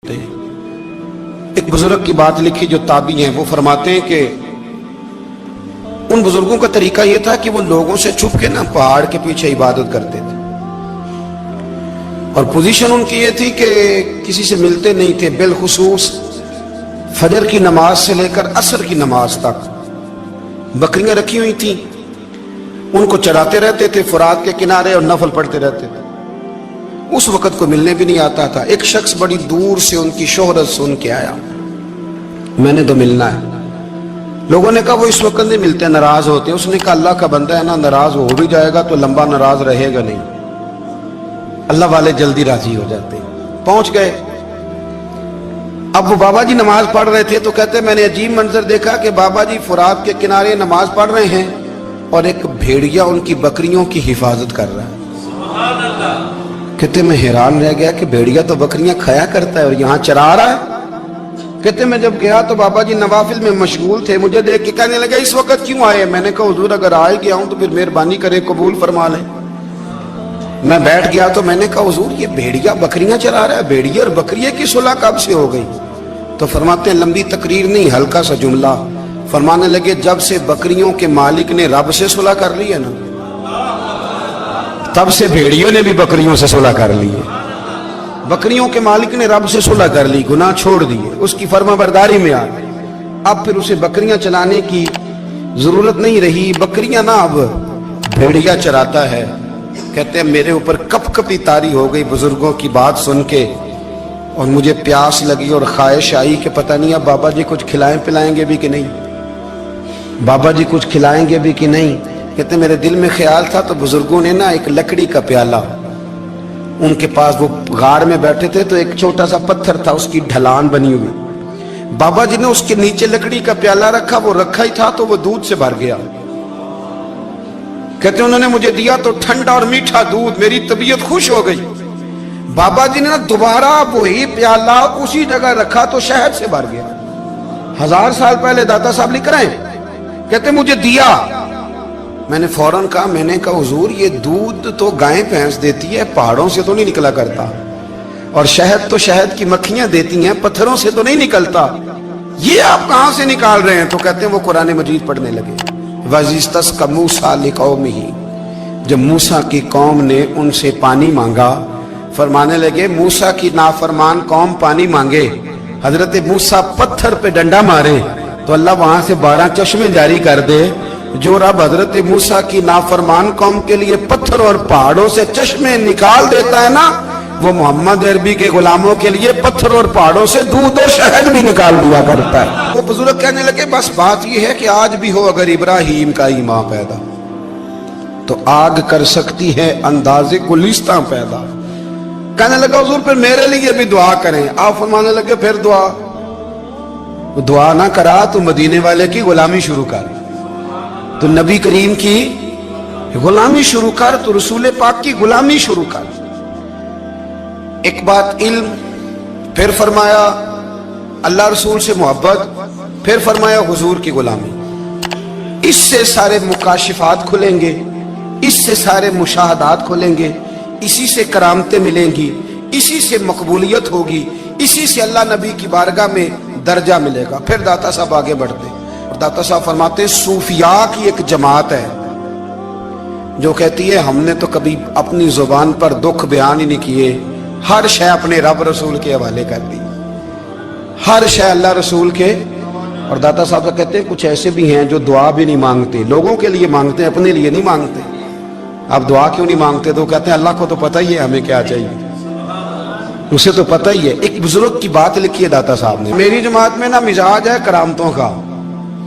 एक बुजुर्ग की बात लिखी जो ताबी हैं, वो फरमाते हैं कि उन बुजुर्गों का तरीका यह था कि वो लोगों से छुप के ना पहाड़ के पीछे इबादत करते थे और पोजीशन उनकी ये थी कि किसी से मिलते नहीं थे, बिलखुसूस फजर की नमाज से लेकर असर की नमाज तक बकरियां रखी हुई थी, उनको चराते रहते थे फुरात के किनारे और नफल पढ़ते रहते थे। उस वक्त को मिलने भी नहीं आता था। एक शख्स बड़ी दूर से उनकी शोहरत सुन के आया, मैंने तो मिलना है। लोगों ने कहा वो इस वक्त नहीं मिलते, नाराज होते हैं। उसने कहा अल्लाह का बंदा है ना, नाराज हो भी जाएगा तो लंबा नाराज रहेगा नहीं, अल्लाह वाले जल्दी राजी हो जाते। पहुंच गए। अब वो बाबा जी नमाज पढ़ रहे थे तो कहते मैंने अजीब मंजर देखा कि बाबा जी फुरात के किनारे नमाज पढ़ रहे हैं और एक भेड़िया उनकी बकरियों की हिफाजत कर रहा है। कहते मैं हैरान रह गया कि भेड़िया तो बकरियां खाया करता है और यहाँ चरा रहा है। कहते मैं जब गया तो बाबा जी नवाफिल में मशगूल थे, मुझे देख के कहने लगे इस वक्त क्यों आए। मैंने कहा हुजूर अगर आ ही गया हूं तो फिर मेहरबानी करें कबूल फरमा लें। मैं बैठ गया तो मैंने कहा हुजूर ये भेड़िया बकरियां चरा रहा है, भेड़िया और बकरिया की सुलह कब से हो गई? तो फरमाते हैं लंबी तकरीर नहीं, हल्का सा जुमला। फरमाने लगे जब से बकरियों के मालिक ने रब से सुलह कर ली है ना, तब से भेड़ियों ने भी बकरियों से सुलह कर ली है। बकरियों के मालिक ने रब से सुलह कर ली, गुनाह छोड़ दिए, उसकी फर्माबरदारी में आ गए। अब फिर उसे बकरियां चलाने की जरूरत नहीं रही, बकरियां ना अब भेड़िया चराता है। कहते हैं मेरे ऊपर कपकपी तारी हो गई बुजुर्गों की बात सुन के और मुझे प्यास लगी और ख्वाहिश आई कि पता नहीं अब बाबा जी कुछ खिलाएं पिलाएंगे भी कि नहीं, बाबा जी कुछ खिलाएंगे भी कि नहीं। कहते मेरे दिल में ख्याल था तो बुजुर्गों ने ना एक लकड़ी का प्याला, उनके पास वो गाड़ में बैठे थे तो एक छोटा सा पत्थर था, उसकी ढलान बनी हुई, बाबा जी ने उसके नीचे लकड़ी का प्याला रखा, वो रखा ही था तो वो दूध से भर गया। कहते उन्होंने मुझे दिया तो ठंडा और मीठा दूध, मेरी तबीयत खुश हो गई। बाबा जी ने ना दोबारा वही प्याला उसी जगह रखा तो शहद से भर गया। 1000 साल पहले दाता साहब लिख रहे हैं। कहते मुझे दिया, मैंने फौरन कहा, मैंने कहा हुजूर ये दूध तो गाय भैंस देती है, पहाड़ों से तो नहीं निकला करता, और शहद तो शहद की मक्खियां देती हैं, पत्थरों से तो नहीं निकलता, ये आप कहां से निकाल रहे हैं? तो कहते हैं वो कुरान मजीद पढ़ने लगे। वज़िस्तस्क़ा मूसा लिक़ौमिही, जब मूसा की कौम ने उनसे पानी मांगा, फरमाने लगे मूसा की नाफरमान कौम पानी मांगे, हजरत मूसा पत्थर पे डंडा मारे तो अल्लाह वहां से 12 चश्मे जारी कर दे। जो रब हजरत मूसा की नाफरमान कौम के लिए पत्थर और पहाड़ों से चश्मे निकाल देता है ना, वो मोहम्मद अरबी के गुलामों के लिए पत्थर और पहाड़ों से दूध और शहद भी निकाल दिया करता है। वो बुजुर्ग कहने लगे बस बात यह है कि आज भी हो अगर इब्राहिम का ईमान पैदा तो आग कर सकती है अंदाजे गुलिस्तां पैदा। कहने लगा हुजूर फिर मेरे लिए भी दुआ करें। आप फरमाने लगे फिर दुआ ना करा तो मदीने वाले की गुलामी शुरू कर, तो नबी करीम की गुलामी शुरू कर, तो रसूल पाक की गुलामी शुरू कर। एक बात इल्म, फिर फरमाया अल्लाह रसूल से मोहब्बत, फिर फरमाया हुजूर की गुलामी। इससे सारे मुकाशिफात खुलेंगे, इससे सारे मुशाहदात खुलेंगे, इसी से करामतें मिलेंगी, इसी से मकबूलियत होगी, इसी से अल्लाह नबी की बारगाह में दर्जा मिलेगा। फिर दाता साहब आगे बढ़ते और दाता साहब फरमाते हैं सूफिया की एक जमात है जो कहती है हमने तो कभी अपनी जुबान पर दुख बयान ही नहीं किए, हर शय अपने रब रसूल के हवाले कर दी, हर शय अल्लाह रसूल के। और दाता साहब कहते हैं कुछ ऐसे भी हैं जो दुआ भी नहीं मांगते, लोगों के लिए मांगते हैं, अपने लिए नहीं मांगते। आप दुआ क्यों नहीं मांगते? तो कहते हैं अल्लाह को तो पता ही है हमें क्या चाहिए, उसे तो पता ही है। एक बुजुर्ग की बात लिखी है दाता साहब ने, मेरी जमात में ना मिजाज है करामतों का,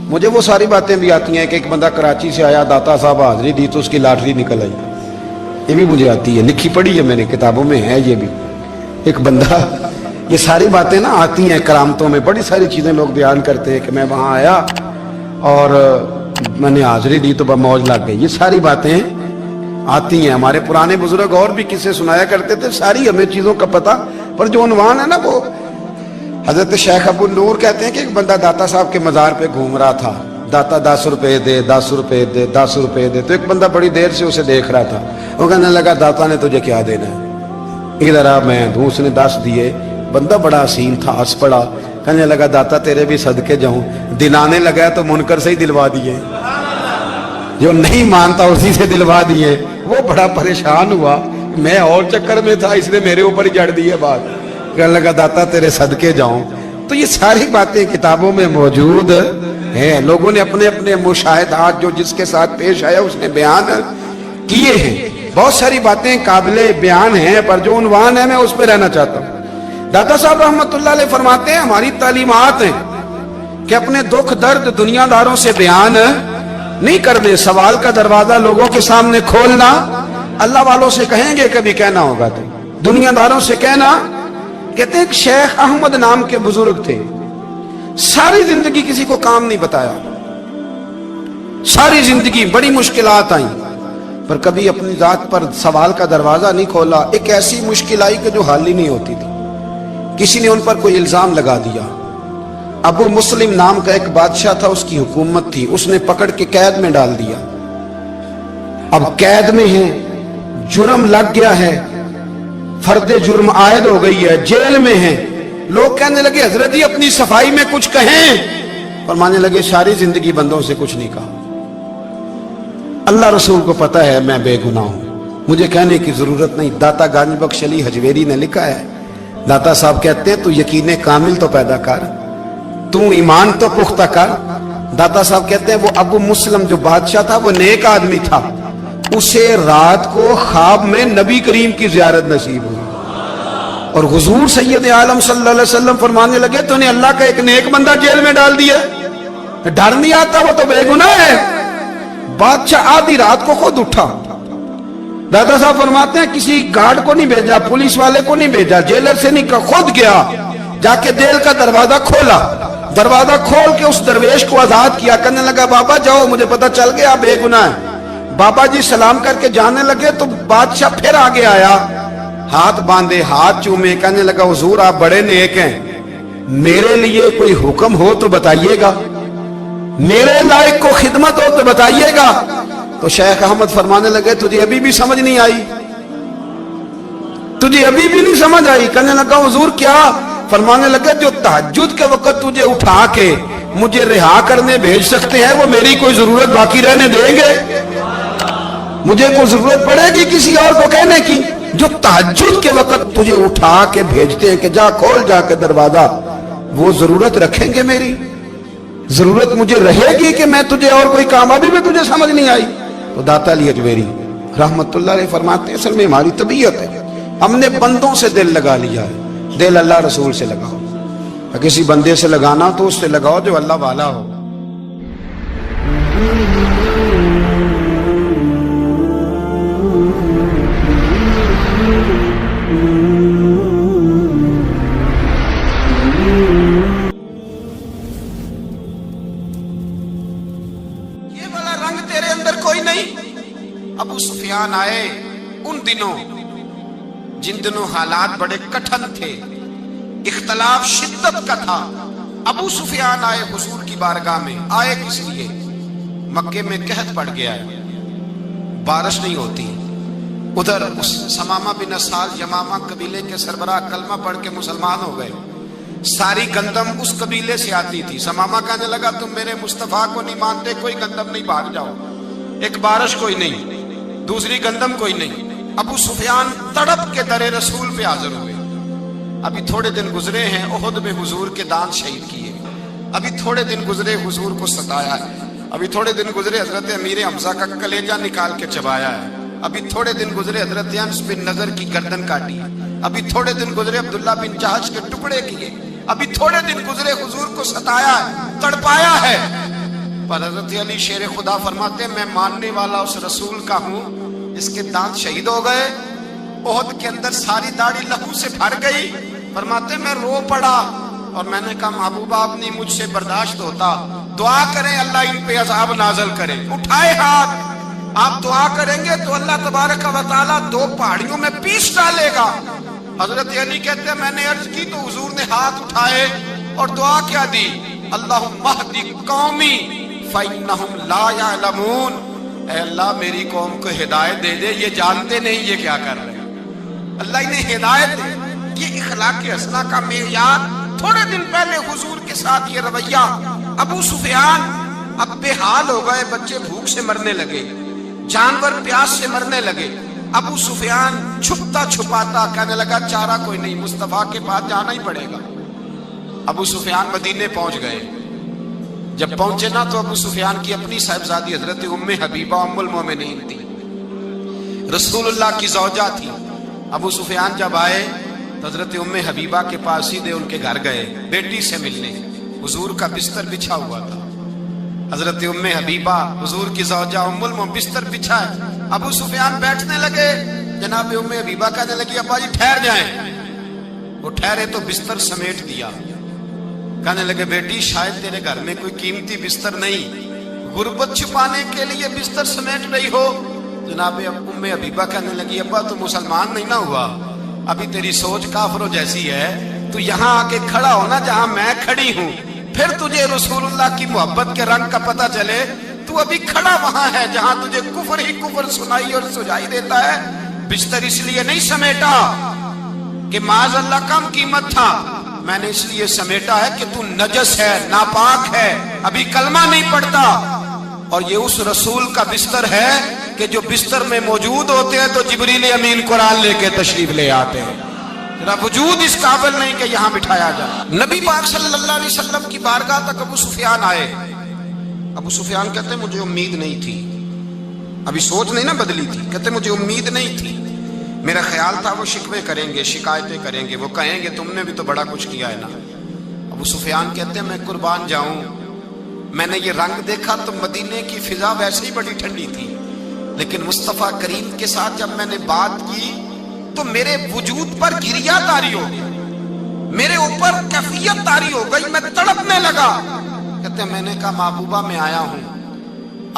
मुझे वो सारी बातें भी आती हैं कि एक बंदा कराची से आया, दाता साहब हाजिरी दी तो उसकी लॉटरी निकल आई, ये भी मुझे आती है, लिखी पढ़ी है मैंने, किताबों में है ये भी। एक बंदा, ये सारी बातें ना आती हैं करामतों में, बड़ी सारी चीजें लोग बयान करते हैं कि मैं वहां आया और मैंने हाजिरी दी तो मौज लग गई, ये सारी बातें आती हैं। हमारे पुराने बुजुर्ग और भी किस्से सुनाया करते थे, सारी हमें चीजों का पता, पर जो उन्वान है ना वो हजरत शेख अबू नूर कहते हैं कि एक बंदा दाता साहब के मजार पे घूम रहा था, दाता 10 रुपए दे, 10 रुपए दे, 10 रुपए दे। तो एक बंदा बड़ी देर से उसे देख रहा था, वो कहने लगा दाता ने तुझे क्या देना है? इधर आ मैं दूँ। उसने 10 दिए, बंदा बड़ा हसीन था, हंस पड़ा, कहने लगा दाता तेरे भी सदके जाऊं। दिन आने लगा तो मुनकर से ही दिलवा दिए, जो नहीं मानता उसी से दिलवा दिए। वो बड़ा परेशान हुआ, मैं और चक्कर में था, इसने मेरे ऊपर ही जड़ दी है बात। कहने लगा दाता तेरे सदके जाऊं। तो ये सारी बातें किताबों में मौजूद हैं, लोगों ने अपने अपने मुशाहिदात जो जिसके साथ पेश आया उसने बयान किए हैं। बहुत सारी बातें काबिले बयान हैं, पर जो उन्वान है मैं उस पर रहना चाहता हूँ। दाता साहब रहमतुल्लाह अलैह फरमाते हैं, हमारी तालीमात हैं कि अपने दुख दर्द दुनियादारों से बयान नहीं करने, सवाल का दरवाजा लोगों के सामने खोलना। अल्लाह वालों से कहेंगे कभी कहना होगा तो, दुनियादारों से कहना। कहते हैं शेख अहमद नाम के बुजुर्ग थे, सारी जिंदगी किसी को काम नहीं बताया, सारी जिंदगी बड़ी मुश्किलात आई, पर कभी अपनी जात पर सवाल का दरवाजा नहीं खोला। एक ऐसी मुश्किल आई कि जो हल ही नहीं होती थी। किसी ने उन पर कोई इल्जाम लगा दिया। अबू मुस्लिम नाम का एक बादशाह था, उसकी हुकूमत थी, उसने पकड़ के कैद में डाल दिया। अब कैद में है, जुर्म लग गया है, फर्दे जुर्म आयद हो गई है, जेल में है। लोग कहने लगे हजरत जी अपनी सफाई में कुछ कहें, और मानने लगे सारी जिंदगी बंदों से कुछ नहीं कहा। अल्लाह रसूल को पता है मैं बेगुनाह हूं, मुझे कहने की जरूरत नहीं। दाता गानी बख्श अली हजवेरी ने लिखा है, दाता साहब कहते हैं तू यकीन कामिल तो पैदा कर, तू ईमान तो पुख्ता कर। दाता साहब कहते हैं वो अबू मुस्लिम जो बादशाह था वो नेक आदमी था, उसे रात को ख्वाब में नबी करीम की जियारत नसीब हुई, और हुजूर सैयद आलम सल्लल्लाहु अलैहि वसल्लम फरमाने लगे तूने अल्लाह का एक नेक बंदा जेल में डाल दिया, डर नहीं आता, वो तो बेगुनाह है। बादशाह आधी रात को खुद उठा। दादा साहब फरमाते हैं किसी गार्ड को नहीं भेजा, पुलिस वाले को नहीं भेजा, जेलर से नहीं, खुद गया, जाके जेल का दरवाजा खोला, दरवाजा खोल के उस दरवेश को आजाद किया। कहने लगा बाबा जाओ, मुझे पता चल गया बेगुनाह है। बाबा जी सलाम करके जाने लगे तो बादशाह फिर आगे आया, हाथ बांधे, हाथ चूमे, कहने लगा हुजूर आप बड़े नेक हैं, मेरे लिए कोई हुक्म हो तो बताइएगा, मेरे लायक को खिदमत हो तो बताइएगा। तो शेख अहमद फरमाने लगे तुझे अभी भी समझ नहीं आई, तुझे अभी भी नहीं समझ आई। कहने लगा हुजूर क्या? फरमाने लगे जो तहज्जुद के वक्त तुझे उठा के मुझे रिहा करने भेज सकते हैं वो मेरी कोई जरूरत बाकी रहने देंगे? मुझे कोई जरूरत पड़ेगी किसी और को कहने की? जो तहज्जुद के वक्त तुझे उठा के भेजते हैं कि जा खोल जाके दरवाजा, वो जरूरत रखेंगे मेरी? जरूरत मुझे रहेगी कि मैं तुझे और कोई काम, अभी में तुझे समझ नहीं आई? तो दाता अली अजमेरी रहमतुल्लाह अलैह फरमाते हैं असल में हमारी तबीयत है, हमने बंदों से दिल लगा लिया है। दिल अल्लाह रसूल से लगाओ, किसी बंदे से लगाना तो उससे लगाओ जो अल्लाह वाला हो। ये वाला रंग तेरे अंदर कोई नहीं। अबू सुफियान आए उन दिनों जिन दिनों हालात बड़े कठिन थे, इख्तलाफ शिद्दत का था। अबू सुफियान आए हुजूर की बारगाह में। आए किस लिए? मक्के में कहत पड़ गया है, बारिश नहीं होती। उधर उस समामा बिन असाल यमामा कबीले के सरबराह कलमा पढ़ के मुसलमान हो गए। सारी गंदम उस कबीले से आती थी। समामा कहने लगा तुम मेरे मुस्तफा को नहीं मानते, कोई गंदम नहीं, भाग जाओ। एक बारिश कोई नहीं, दूसरी गंदम कोई नहीं। अबू सुफियान तड़प के दरे रसूल पे हाजिर हुए। अभी थोड़े दिन गुजरे हैं, ओहद में हुजूर के दांत शहीद किए। अभी थोड़े दिन गुजरे हुजूर को सताया है। अभी थोड़े दिन गुजरे हजरत अमीर हमजा का कलेजा निकाल के चबाया है। अभी थोड़े दिन गुजरे हजरत अनस बिन नजर की गर्दन काटी। अभी थोड़े दिन गुजरे अब्दुल्ला बिन जहाज के टुकड़े किए। अभी थोड़े दिन गुजरे हुजूर को सताया है, तड़पाया है। पर हजरत अली शेर खुदा फरमाते मैं मानने वाला उस रसूल का हूं, इसके दांत शहीद हो गए। ओहद के अंदर सारी दाढ़ी लहू से भर गई। फरमाते मैं रो पड़ा और मैंने कहा महबूबा आप नहीं मुझसे बर्दाश्त होता, दुआ करें अल्लाह इन पे अज़ाब नाज़िल करे। उठाए हाथ, आप दुआ करेंगे तो अल्लाह तबारक व तआला दो पहाड़ियों में पीस डालेगा। हजरत अली कहते हैं मैंने अर्ज की तो हुजूर ने हाथ उठाए और दुआ क्या दी, अल्लाहुम्मा हदी कौमी फइन्नहुम ला यअलमून। ऐ अल्लाह मेरी कौम को हिदायत दे दे, ये जानते नहीं ये क्या कर रहे हैं। अल्लाह इन्हें हिदायत दे। یہ اخلاق حسنہ کا معیار. تھوڑے دن پہلے حضور کے ساتھ یہ رویہ. ابو سفیان اب بے حال ہو گئے, بچے بھوک سے مرنے لگے, جانور پیاس سے مرنے لگے. ابو سفیان چھپتا چھپاتا کہنے لگا چارہ کوئی نہیں, مصطفیٰ کے پاس جانا ہی پڑے گا. ابو سفیان مدینے پہنچ گئے. جب پہنچے نا تو ابو سفیان کی اپنی صاحبزادی حضرت ام حبیبہ ام المومنین تھی, رسول اللہ کی زوجہ تھی. ابو سفیان جب آئے تو حضرت ام حبیبہ کے پاس سیدھے ان کے گھر گئے بیٹی سے ملنے. حضور کا بستر بچھا ہوا تھا. حضرت ام حبیبہ حضور کی زوجہ ام المومنین بستر بچھا ہے. ابو سفیان بیٹھنے لگے, جناب ام حبیبہ کہنے لگی ابا جی ٹھہر جائیں. وہ ٹھہرے تو بستر سمیٹ دیا. کہنے لگے بیٹی شاید تیرے گھر میں کوئی قیمتی بستر نہیں, غربت چھپانے کے لیے بستر سمیٹ رہی ہو. جناب ام حبیبہ کہنے لگی ابا تو مسلمان نہیں نہ ہوا, ابھی تیری سوچ کافروں جیسی ہے. تو یہاں آ کے کھڑا ہونا جہاں میں کھڑی ہوں, پھر تجھے رسول اللہ کی محبت کے رنگ کا پتہ چلے. تو ابھی کھڑا وہاں ہے جہاں تجھے کفر ہی کفر سنائی اور سجائی دیتا ہے. بستر اس لیے نہیں سمیٹا کہ معاذ اللہ کم قیمت تھا, میں نے اس لیے سمیٹا ہے کہ تو نجس ہے, ناپاک ہے, ابھی کلمہ نہیں پڑھتا. اور یہ اس رسول کا بستر ہے کہ جو بستر میں موجود ہوتے ہیں تو جبریل امین قرآن لے کے تشریف لے آتے ہیں. ذرا وجود اس قابل نہیں کہ یہاں بٹھایا جائے. نبی پاک صلی اللہ علیہ وسلم کی بارگاہ تک ابو سفیان آئے. ابو سفیان کہتے ہیں مجھے امید نہیں تھی, ابھی سوچ نہیں نا بدلی تھی. کہتے مجھے امید نہیں تھی, میرا خیال تھا وہ شکوے کریں گے, شکایتیں کریں گے, وہ کہیں گے تم نے بھی تو بڑا کچھ کیا ہے نا. ابو سفیان کہتے ہیں میں قربان جاؤں, میں نے یہ رنگ دیکھا تو مدینے کی فضا ویسے ہی بڑی ٹھنڈی تھی, لیکن مصطفیٰ کریم کے ساتھ جب میں نے بات کی تو میرے وجود پر گریہ طاری ہو گئی, میرے اوپر کیفیت طاری ہو گئی, میں تڑپنے لگا. کہتے ہیں میں نے کہا محبوبہ میں آیا ہوں,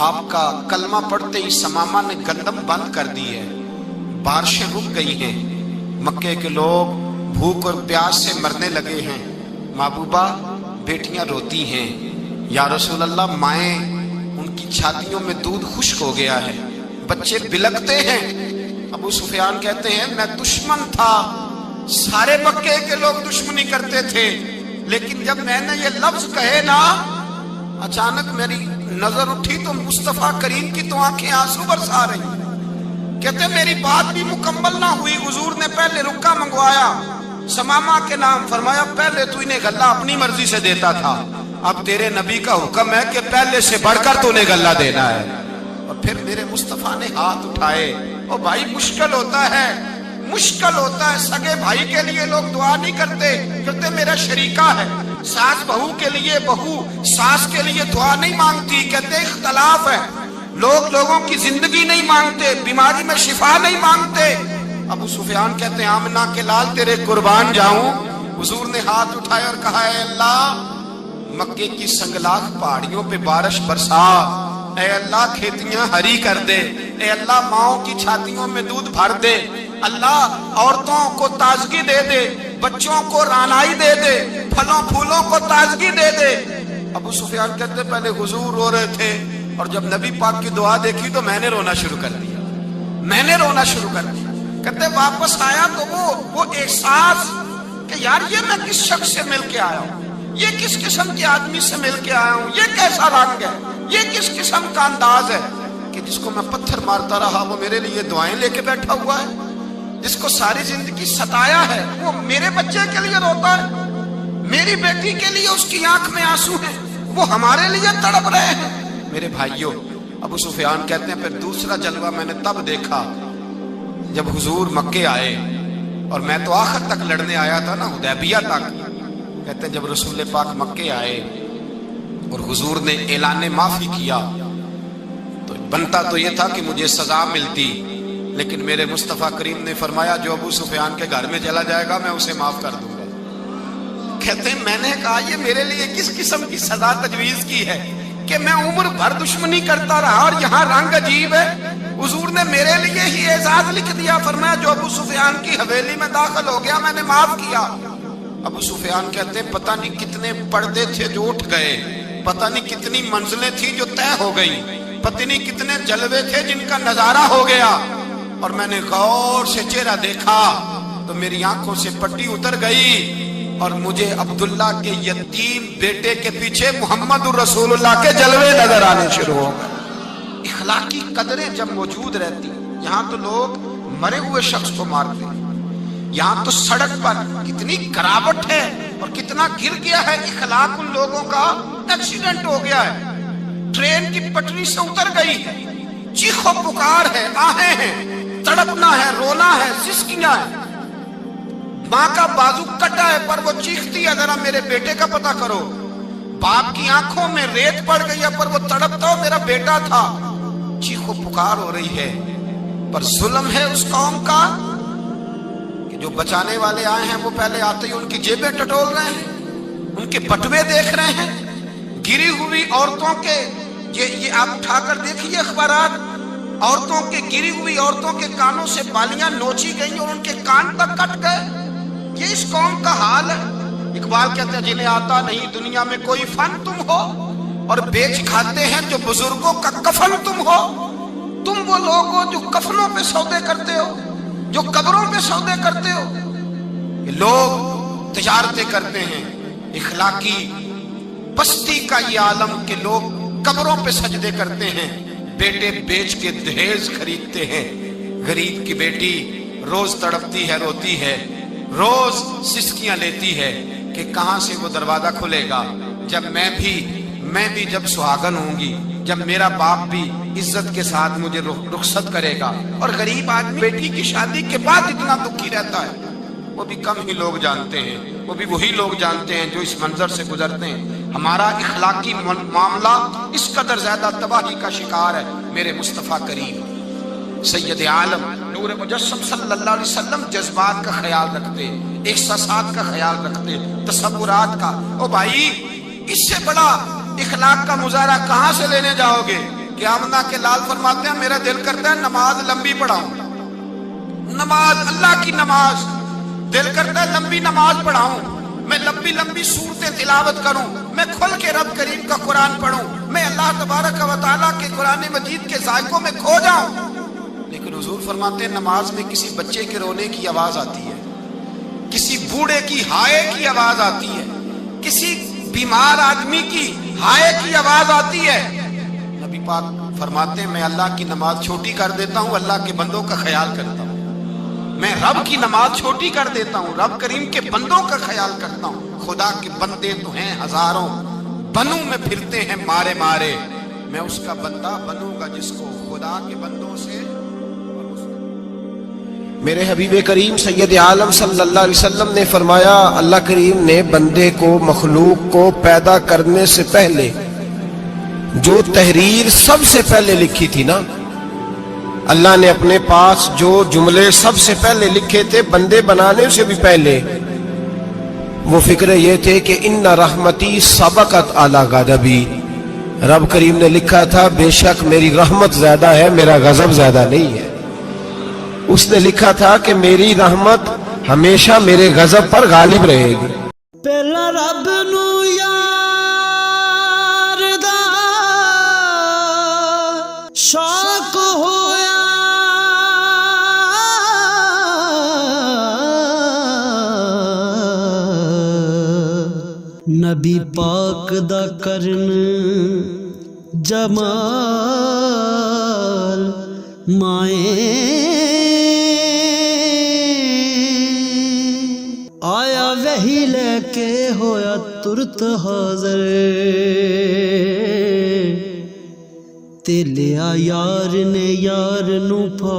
آپ کا کلمہ پڑھتے ہی سمامہ نے گندم بند کر دی ہے, بارشیں رک گئی ہیں, مکے کے لوگ بھوک اور پیاس سے مرنے لگے ہیں. محبوبہ بیٹیاں روتی ہیں, یا رسول اللہ مائیں ان کی چھاتیوں میں دودھ خشک ہو گیا ہے, بچے بلکتے ہیں. ابو سفیان کہتے ہیں میں دشمن تھا, سارے مکے کے لوگ دشمنی کرتے تھے, لیکن جب میں نے یہ لفظ کہے نا اچانک میری نظر اٹھی تو مصطفیٰ کریم کی تو آنکھیں آنسو برسا رہی. کہتے میری بات بھی مکمل نہ ہوئی, حضور نے پہلے رکا منگوایا, سمامہ کے نام فرمایا پہلے تو انہیں غلہ اپنی مرضی سے دیتا تھا, اب تیرے نبی کا حکم ہے کہ پہلے سے بڑھ کر تو انہیں غلہ دینا ہے. اور پھر میرے مصطفیٰ نے ہاتھ اٹھائے. او بھائی مشکل ہوتا ہے, مشکل ہوتا ہے, سگے بھائی کے لیے لوگ دعا نہیں کرتے, کہتے میرا شریکہ ہے. ساس بہو کے لیے بہو ساس کے لیے دعا نہیں مانگتی, کہتے اختلاف ہے, لوگ لوگوں کی زندگی نہیں مانگتے, بیماری میں شفا نہیں مانگتے. ابو سفیان کہتے ہیں آمنہ کے لال تیرے قربان جاؤں. حضور نے ہاتھ اٹھائے اور کہا اے اللہ مکے کی سنگلاخ پہاڑیوں پہ بارش برسا, اے اللہ کھیتیاں ہری کر دے, اے اللہ ماؤں کی چھاتیوں میں دودھ بھر دے, اللہ عورتوں کو تازگی دے دے, بچوں کو رانائی دے دے, پھلوں پھولوں کو تازگی دے دے. ابو سفیان کہتے پہلے حضور رو رہے تھے, اور جب نبی پاک کی دعا دیکھی تو میں نے رونا شروع کر دیا, میں نے رونا شروع کر دیا. کہتے واپس آیا تو وہ احساس کہ یار یہ میں کس شخص سے مل کے آیا ہوں, یہ کس قسم کے آدمی سے مل کے آیا ہوں, یہ کیسا رنگ ہے, یہ کس قسم کا انداز ہے کہ جس کو میں پتھر مارتا رہا وہ میرے لیے دعائیں لے کے بیٹھا ہوا ہے, جس کو ساری زندگی ستایا ہے وہ میرے بچے کے لیے روتا ہے, میری بیٹی کے لیے اس کی آنکھ میں آنسو ہیں, وہ ہمارے لیے تڑپ رہے ہیں. میرے بھائیوں ابو سفیان کہتے ہیں پھر دوسرا جلوہ میں نے تب دیکھا جب حضور مکے آئے, اور میں تو آخر تک لڑنے آیا تھا نا, حدیبیہ تک. کہتے ہیں جب رسول پاک مکے آئے اور حضور نے اعلان معافی کیا تو بنتا تو یہ تھا کہ مجھے سزا ملتی, لیکن میرے مصطفیٰ کریم نے فرمایا جو ابو سفیان کے گھر میں چلا جائے گا میں اسے معاف کر دوں گا. کہتے ہیں میں نے کہا یہ میرے لیے کس قسم کی سزا تجویز کی ہے کہ میں عمر بھر دشمنی کرتا رہا اور یہاں رنگ عجیب ہے. حضور نے میرے لیے ہی اعزاز لکھ دیا, فرمایا جو ابو سفیان کی حویلی میں داخل ہو گیا میں نے معاف کیا. ابو سفیان کہتے ہیں پتہ نہیں کتنے پردے تھے جو اٹھ گئے, پتہ نہیں کتنی منزلیں تھی جو طے ہو گئی, پتہ نہیں کتنے جلوے تھے جن کا نظارہ ہو گیا. اور میں نے غور سے چہرہ دیکھا تو میری آنکھوں سے پٹی اتر گئی اور مجھے عبداللہ کے یتیم بیٹے کے پیچھے محمد رسول اللہ کے جلوے نظر آنے شروع ہو گئے۔ اخلاقی قدریں جب موجود رہتی، یہاں تو لوگ مرے ہوئے شخص کو مارتے ہیں، یہاں تو سڑک پر کتنی گراوٹ ہے اور کتنا گر گیا ہے اخلاق ان لوگوں کا، ایکسیڈنٹ ہو گیا ہے، ٹرین کی پٹری سے اتر گئی ہے، چیخ و پکار ہے، آہیں ہیں، تڑپنا ہے، رونا ہے، سسکیاں ہے، ماں کا بازو کٹا ہے پر وہ چیختی ہے ذرا میرے بیٹے کا پتہ کرو، باپ کی آنکھوں میں ریت پڑ گئی ہے پر وہ تڑپتا ہو میرا بیٹا تھا، چیخ و پکار ہو رہی ہے۔ پر ظلم ہے اس قوم کا کہ جو بچانے والے آئے ہیں وہ پہلے آتے ہی ان کی جیبیں ٹٹول رہے ہیں، ان کے بٹوے دیکھ رہے ہیں، گری ہوئی عورتوں کے، یہ آپ اٹھا کر دیکھیے اخبارات، عورتوں کے گری ہوئی عورتوں کے کانوں سے بالیاں نوچی گئیں اور ان کے کان تک کٹ گئے۔ یہ اس قوم کا حال ہے۔ اقبال کہتے ہیں جنہیں آتا نہیں دنیا میں کوئی فن تم ہو اور بیچ کھاتے ہیں جو بزرگوں کا کفن تم ہو۔ تم وہ لوگ ہو جو کفنوں پہ سودے کرتے ہو، جو قبروں پہ سودے کرتے ہو۔ یہ لوگ تجارتیں کرتے ہیں، اخلاقی پستی کا یہ عالم کہ لوگ قبروں پہ سجدے کرتے ہیں، بیٹے بیچ کے دہیز خریدتے ہیں۔ غریب کی بیٹی روز تڑپتی ہے، روتی ہے، روز سسکیاں لیتی ہے کہ کہاں سے وہ دروازہ کھلے گا جب میں بھی جب سہاگن ہوں گی، جب میرا باپ بھی عزت کے ساتھ مجھے رخصت کرے گا۔ اور غریب آدمی بیٹی کی شادی کے بعد اتنا دکھی رہتا ہے، وہ بھی کم ہی لوگ جانتے ہیں، وہ بھی وہی لوگ جانتے ہیں جو اس منظر سے گزرتے ہیں۔ ہمارا اخلاقی معاملہ اس قدر زیادہ تباہی کا شکار ہے۔ میرے مصطفیٰ کریم سید عالم نور مجسم صلی اللہ علیہ وسلم جذبات کا خیال رکھتے، احساسات کا خیال رکھتے، تصورات کا۔ او بھائی، اس سے بڑا اخلاق کا مظاہرہ کہاں سے لینے جاؤ گے؟ کہ آمنہ کے لال فرماتے ہیں میرا دل کرتا ہے نماز لمبی پڑھاؤں، نماز اللہ کی نماز، دل کرتا ہے لمبی نماز پڑھاؤں، میں لمبی لمبی صورتیں تلاوت کروں، میں کھل کے رب کریم کا قرآن پڑھوں، میں اللہ تبارک و تعالیٰ کے قرآن مجید کے ذائقوں میں کھو جاؤں۔ لیکن حضور فرماتے ہیں نماز میں کسی بچے کے رونے کی آواز آتی ہے، کسی بوڑھے کی ہائے کی آواز آتی ہے، کسی بیمار آدمی کی ہائے کی آواز آتی ہے۔ نبی پاک فرماتے ہیں میں اللہ کی نماز چھوٹی کر دیتا ہوں، اللہ کے بندوں کا خیال کرتا ہوں۔ میں رب کی نماز چھوٹی کر دیتا ہوں، رب کریم کے بندوں کا خیال کرتا ہوں۔ خدا کے بندے تو ہیں ہزاروں، بنوں میں پھرتے ہیں مارے مارے، میں اس کا بندہ بنوں گا جس کو خدا کے بندوں سے۔ میرے حبیب کریم سید عالم صلی اللہ علیہ وسلم نے فرمایا اللہ کریم نے بندے کو، مخلوق کو پیدا کرنے سے پہلے جو تحریر سب سے پہلے لکھی تھی نا، اللہ نے اپنے پاس جو جملے سب سے پہلے لکھے تھے بندے بنانے سے بھی پہلے، وہ فکر یہ تھے کہ ان رحمتی سبقت اعلی غضبی، رب کریم نے لکھا تھا بے شک میری رحمت زیادہ ہے، میرا غضب زیادہ نہیں ہے۔ اس نے لکھا تھا کہ میری رحمت ہمیشہ میرے غضب پر غالب رہے گی۔ پہلا رب نو یار دا شوق ہویا، نبی پاک دا کرن جمال مائیں آیا وہی لے کے ہویا ترت حاضر، تے لیا یار نے یار نو پا